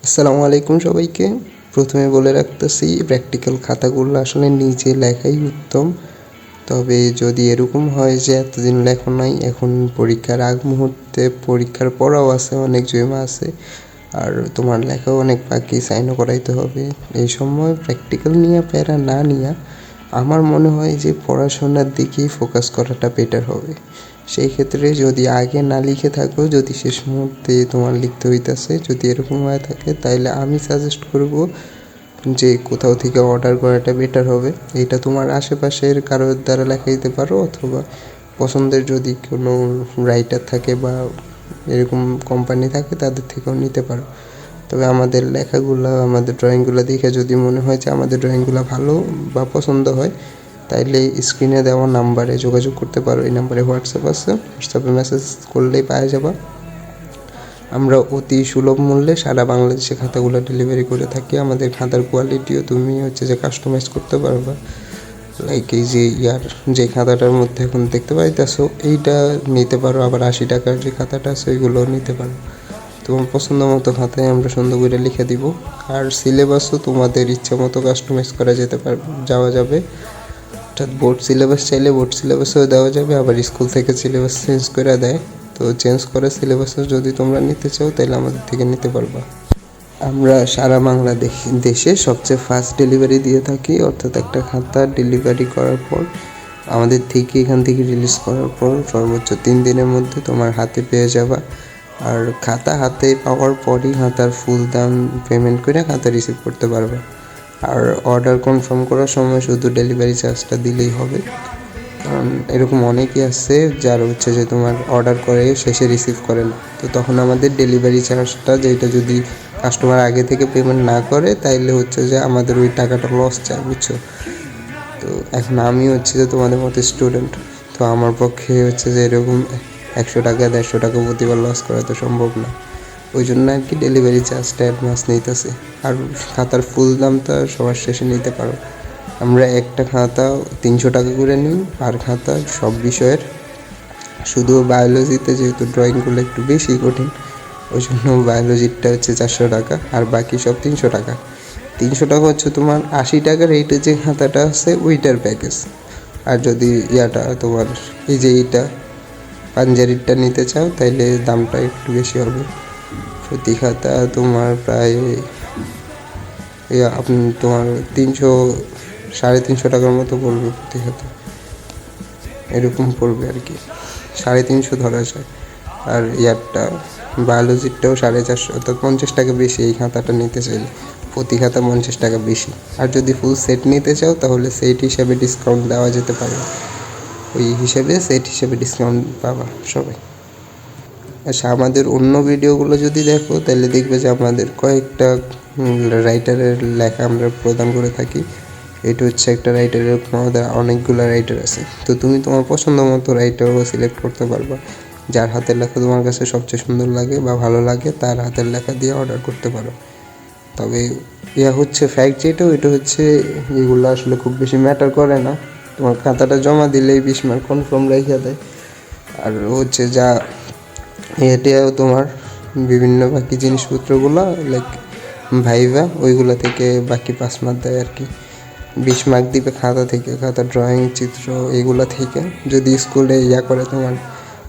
আসসালামু আলাইকুম সবাইকে। প্রথমে বলে রাখতেছি, প্র্যাকটিক্যাল খাতাগুলো আসলে নিজে লেখাই উত্তম। তবে যদি এরকম হয় যে এতদিন লেখো নাই, এখন পরীক্ষার আগ মুহূর্তে, পরীক্ষার পড়াও আছে, অনেক জমা আছে, আর তোমার লেখাও অনেক বাকি, সাইনও করাইতে হবে, এই সময় প্র্যাকটিক্যাল নিয়ে প্যারা না নিয়ে আমার মনে হয় যে পড়াশোনার দিকেই ফোকাস করাটা বেটার হবে। সেই ক্ষেত্রে যদি আগে না লিখে থাকো, যদি শেষ মুহূর্তে তোমার লিখতে হইতেছে, যদি এরকম হয়ে থাকে, তাইলে আমি সাজেস্ট করব যে কোথাও থেকে অর্ডার করাটা বেটার হবে। এটা তোমার আশেপাশের কারোর দ্বারা লেখাইতে পারো, অথবা পছন্দের যদি কোনো রাইটার থাকে বা এরকম কোম্পানি থাকে তাদের থেকেও নিতে পারো। তবে আমাদের লেখাগুলো, আমাদের ড্রয়িংগুলো দেখে যদি মনে হয় যে আমাদের ড্রয়িংগুলো ভালো বা পছন্দ হয়, তাইলে স্ক্রিনে দেওয়া নাম্বারে যোগাযোগ করতে পারো। এই নাম্বারে হোয়াটসঅ্যাপ আছে, হোয়াটসঅ্যাপে মেসেজ করলেই পাওয়া যাবা। আমরা অতি সুলভ মূল্যে সারা বাংলাদেশে খাতাগুলো ডেলিভারি করে থাকি। আমাদের খাতার কোয়ালিটিও তুমি যে কাস্টমাইজ করতে পারবা। লাইক এই যে খাতাটার মধ্যে এখন দেখতে পাইতেছো, এইটা নিতে পারো। আবার 80 টাকার যে খাতাটা আছে ওইগুলো নিতে পারো। তোমার পছন্দ মতো খাতায় আমরা সুন্দর করে লিখে দিব। আর সিলেবাসও তোমাদের ইচ্ছা মতো কাস্টমাইজ করা যাওয়া যাবে। অর্থাৎ বোর্ড সিলেবাস চাইলে বোর্ড সিলেবাসও দেওয়া যাবে, আবার স্কুল থেকে সিলেবাস চেঞ্জ করে দেয়। তো চেঞ্জ করে সিলেবাসও যদি তোমরা নিতে চাও তাহলে আমাদের থেকে নিতে পারবা। আমরা সারা বাংলাদেশে সবচেয়ে ফাস্ট ডেলিভারি দিয়ে থাকি। অর্থাৎ একটা খাতা ডেলিভারি করার পর, আমাদের থেকে এখান থেকে রিলিজ করার পর সর্বোচ্চ 3 দিনের মধ্যে তোমার হাতে পেয়ে যাবা। আর খাতা হাতে পাওয়ার পরই খাতার ফুল দাম পেমেন্ট করে খাতা রিসিভ করতে পারবে। আর অর্ডার কনফার্ম করার সময় শুধু ডেলিভারি চার্জটা দিলেই হবে। কারণ এরকম অনেকেই আছে যারা যে তোমার অর্ডার করে শেষে রিসিভ করে না। তো তখন আমাদের ডেলিভারি চার্জটা, যেটা যদি কাস্টমার আগে থেকে পেমেন্ট না করে, তাইলে যে আমাদের ওই টাকাটা লস যায়, বুঝছো? তো এখন আমি যে তোমাদের মতো স্টুডেন্ট, তো আমার পক্ষে যে এরকম 100 টাকা 150 টাকা প্রতিবার লস করা তো সম্ভব না। ওই জন্য আর কি ডেলিভারি চার্জটা অ্যাডভান্স নিতেছে। আর খাতার ফুল দামটা সবার শেষে নিতে পারো। আমরা একটা খাতা 300 টাকা করে নিই, আর খাতা সব বিষয়ের। শুধু বায়োলজিতে যেহেতু ড্রয়িংগুলো একটু বেশি কঠিন, ওই জন্য বায়োলজিটা 400 টাকা, আর বাকি সব 300 টাকা। 300 টাকা তোমার 80 টাকার এইটা যে খাতাটা আছে ওইটার প্যাকেজ। আর যদি তোমার এইটা পাঞ্জারিটা নিতে চাও, তাইলে দামটা একটু বেশি হবে। প্রতি খাতা তোমার প্রায় তোমার 300-350 টাকার মতো পড়বে প্রতি খাতা, এরকম পড়বে আর কি, 350 ধরা যায়। আর বায়োলজিটাও 450, অর্থাৎ 50 টাকা বেশি এই খাতাটা নিতে চাইলে। প্রতি খাতা 50 টাকা বেশি। আর যদি ফুল সেট নিতে চাও তাহলে সেট হিসাবে ডিসকাউন্ট দেওয়া যেতে পারে। ওই হিসেবে সেট হিসেবে ডিসকাউন্ট পাবা সবাই। আচ্ছা, আমাদের অন্য ভিডিওগুলো যদি দেখো তাহলে দেখবে যে আমাদের কয়েকটা রাইটারের লেখা আমরা প্রদান করে থাকি। এটা একটা রাইটারের, আমাদের অনেকগুলো রাইটার আছে। তো তুমি তোমার পছন্দ মতো রাইটারও সিলেক্ট করতে পারবা। যার হাতের লেখা তোমার কাছে সবচেয়ে সুন্দর লাগে বা ভালো লাগে, তার হাতের লেখা দিয়ে অর্ডার করতে পারো। তবে ফ্যাক্ট যেটা, ওইটা এগুলো আসলে খুব বেশি ম্যাটার করে না। তোমার খাতাটা জমা দিলেই 20 মার্ক কনফার্ম রেখে দেয়। আর যা এটাও তোমার বিভিন্ন বাকি জিনিসপত্রগুলো, লাইক ভাইভা, ওইগুলো থেকে বাকি 5 মার্ক দেয় আর কি। 20 মার্ক দিবে খাতা থেকে, খাতা ড্রয়িং, চিত্র, এগুলো থেকে। যদি স্কুলে করে তোমার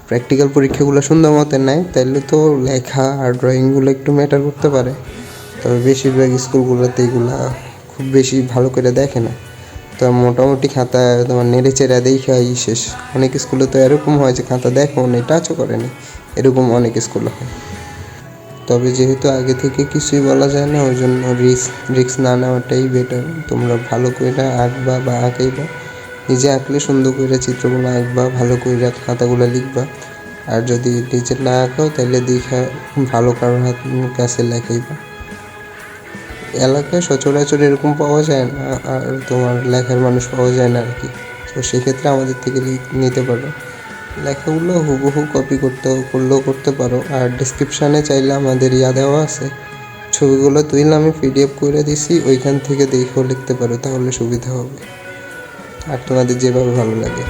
প্র্যাকটিক্যাল পরীক্ষাগুলো সুন্দর মতো নেয়, তাহলে তো লেখা আর ড্রয়িংগুলো একটু ম্যাটার করতে পারে। তবে বেশিরভাগ স্কুলগুলোতে এগুলা খুব বেশি ভালো করে দেখে না। তো মোটামুটি খাতা তোমার নেড়ে চেড়া দেখাই শেষ। অনেক স্কুলে তো এরকম হয় যে খাতা দেখো না, টাচও করেনি, এরকম অনেক স্কুলে হয়। তবে যেহেতু আগে থেকে কিছুই বলা যায় না, ওই জন্য রিস্ক না নেওয়াটাই বেটার। তোমরা ভালো করে আঁকবা বা আঁকাইবা, নিজে আঁকলে সুন্দর করে চিত্রগুলো আঁকবা, ভালো করে খাতাগুলো লিখবা। আর যদি নিজে না আঁকাও তাহলে দেখা ভালো কারোর কাছে লেখাইবা। এলাকায় সচরাচর এরকম পাওয়া যায় না, আর তোমার লেখার মানুষ পাওয়া যায় না আর কি। তো সেক্ষেত্রে আমাদের থেকে নিতে পারো। লেখাগুলো হুবহু কপি করতে পারো। আর ডিসক্রিপশানে চাইলে আমাদের দেওয়া আছে, ছবিগুলো তুইলে আমি PDF করে দিছি, ওইখান থেকে দেখেও লিখতে পারো, তাহলে সুবিধা হবে। আর তোমাদের যেভাবে ভালো লাগে।